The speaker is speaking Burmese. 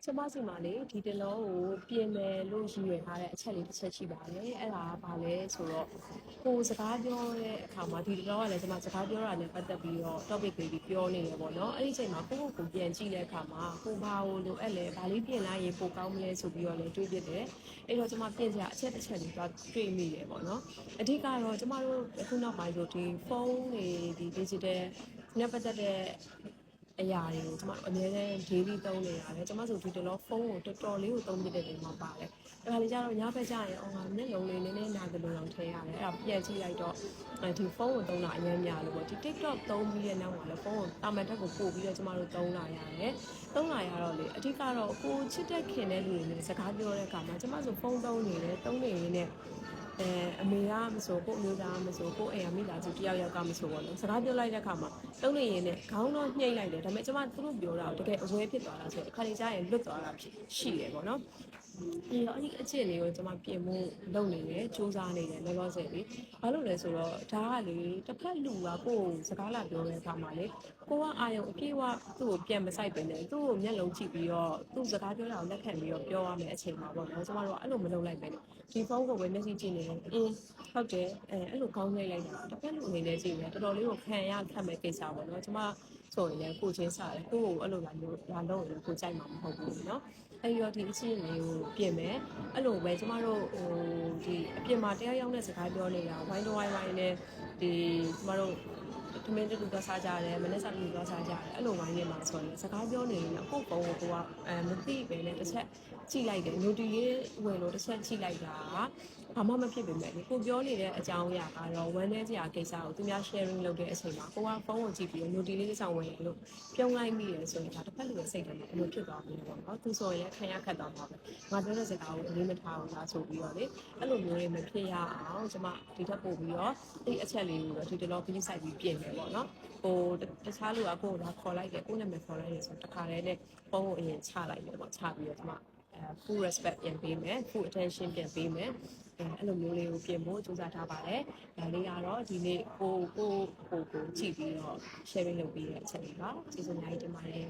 ကျမစီမှာလေဒီတလုံးကိုပြင်မယ်လို့ရည်ရွယ်ထားတဲ့အချက်လေးတစ်ချက်ရှိပါတယ်အဲ့ဒါကဘာလဲဆိုတော့ကိုစကားပြောတဲ့အခါမှာဒီတလုံးကလည်းကျမစကားပြောတာနဲ့ပတ်သက်ပြီးတော့ topic လေးပြီးပြောနေရပေါ့နော်အဲ့ဒီအချိန်မှာကိုပြန်ကြည့်တဲ့အခါမှာကိုဘာကိုလိုအပ်လဲဘာလေးပြင်လိုက်ရင်ပိုကောင်းမလဲဆိုပြီးတော့လည်းတွေးပြတယ်အဲ့တော့ကျမပြင်စရာအချက်တစ်ချက်လေးတော့တွေးမိတယ်ပေါ့နော်အဓိကတော့ကျမတို့အခုနောက်ပိုင်းဆိုဒီဖုန်းတွေဒီ digital နဲ့ပတ်သက်တဲ့အရာတွေကိုကျမတို့အများနဲ့ daily သုံးနေရတယ်ကျမဆိုဒီတလောဖုန်းကိုတော်တော်လေးကိုသုံးပြတဲ့နေမှာပါတယ်ဒါကလေးကျတော့ညဘက်ကျရင်အော်ငါမျက်လုံးလေးနည်းနည်းနာတယ်လို့တော့ထည့်ရတယ်အဲ့ဒါပြန်ကြည့်လိုက်တော့ဒီဖုန်းကိုသုံးတာအများများလို့ပေါ့ဒီ TikTok သုံးပြီးတဲ့နောက်မှာလည်းဖုန်းကိုတာမန်တက်ကိုပို့ပြီးတော့ကျမတို့သုံးလာရတယ်သုံးလာရတော့လေအဓိကတော့ကိုချစ်တဲ့ခင်တဲ့လူတွေနဲ့စကားပြောတဲ့အခါမှာကျမဆိုဖုန်းသုံးနေတယ်သုံးနေရင်းနဲ့အမေကမဆိုကိုအမျိုးသားမဆိုကိုအိမ်ကမိသားစုတယောက်ယောက်ကမဆိုပေါ့နော်စကားပြောလိုက်တဲ့အခါမှာသုံးနေရင်လည်းခေါင်းတော့ညှိလိုက်တယ်ဒါပေမဲ့ကျမသူတို့ပြောတာကိုတကယ်အဝဲဖြစ်သွားတာဆိုတော့အခါလေးကျရင်လွတ်သွားတာရှိတယ်ပေါ့နော်ပြီးတော့အဲ့ဒီအချက်လေးကိုကျမပြင်ဖို့လုပ်နေတယ်စူးစမ်းနေတယ်လောလောဆယ်လေးဘာလို့လဲဆိုတော့ဒါကလေတစ်ဖက်လူကကိုယ်စကားလာပြောတဲ့အခါမှာလေကိုကအာယုံအပြည့်အဝသူ့ကိုပြန်မဆိုင်ပင်နဲ့သူ့ကိုမျက်လုံးကြည့်ပြီးတော့သူ့စကားပြောတာကိုလက်ခံပြီးတော့ပြောရမယ်အချိန်မှာပေါ့နော်ကျမတို့ကအဲ့လိုမလုပ်လိုက်ပဲနဲ့ဒီဖုန်းကိုပဲမျက်စိကြည့်နေတယ်ဟုတ်တယ်အဲ့လိုကောင်းနေလိုက်တာတစ်ဖက်လူအနေနဲ့ကြည့်ရင်တော်တော်လေးကိုခံရခက်မဲ့ကိစ္စပေါ့နော်ကျမဆိုရင်လည်းကိုချင်းစားတယ်ကိုကိုအဲ့လိုလာလို့လာလို့ရင်ကိုကြိုက်မှာမဟုတ်ဘူးเนาะအဲ့ရောဒီအချင်းလေးကိုပြင်မယ်အဲ့လိုပဲကျမတို့ဒီအပြင်မှာတရားရောက်တဲ့စကားပြောနေတာဝိုင်းတော့ဝိုင်းနဲ့ဒီကျမတို့ထမင်းတူတော့စားကြတယ်မနေ့စာတူတော့စားကြတယ်အဲ့လိုဝိုင်းနေမှာဆိုရင်စကားပြောနေရင်ကိုယ့်ပုံကိုကမသိပဲနဲ့တစ်ချက်ကြည့်လိုက်တယ် note ရေးဝင်လို့တစ်ချက်ကြည့်လိုက်တာဘာမှမဖြစ်ပေမဲ့ကိုပြောနေတဲ့အကြောင်းအရာကတော့ဝမ်းနေစရာကိစ္စကိုသူများ sharing လုပ်တဲ့အချိန်မှာကိုကဖုန်းကိုကြည့်ပြီး note လေးတစ်စောင်ဝင်လို့ပြုံးလိုက်မိတယ်ဆိုရင်ဒါတစ်ဖက်လူရဲ့စိတ်ထဲမှာဘယ်လိုဖြစ်သွားမလဲပေါ့နော်သူဆိုရင်ခံရခက်သွားမှာပဲငါပြောတဲ့စကားကိုအလေးမထားဘူးလားဆိုပြီးတော့လေအဲ့လိုမျိုးတွေမဖြစ်ရအောင်ကျမဒီထက်ပို့ပြီးတော့ဒီအချက်လေးကိုတော့ဒီတလောပြီးဆိုင်ပြီးပြင်မယ်ပေါ့နော်ဟိုတခြားလူကကိုယ်ကခေါ်လိုက်တယ်ကိုယ်နာမည်ခေါ်လိုက်တယ်ဆိုတော့တခါတည်းနဲ့ဖုန်းကိုအရင်ချလိုက်တယ်ပေါ့ချပြီးတော့ကျမfull respect ပြန်ပေးမယ် full attention ပြန်ပေးမယ်အဲ့လိုမျိုးလေးကိုပြင်ဖို့စူးစမ်းထားပါတယ်ဒါလေးကတော့ဒီနေ့ကိုကြည့်ပြီးတော့ sharing လုပ်ပေးတဲ့အချက်လေးပါကျေးဇူးအများကြီးတင်ပါတယ်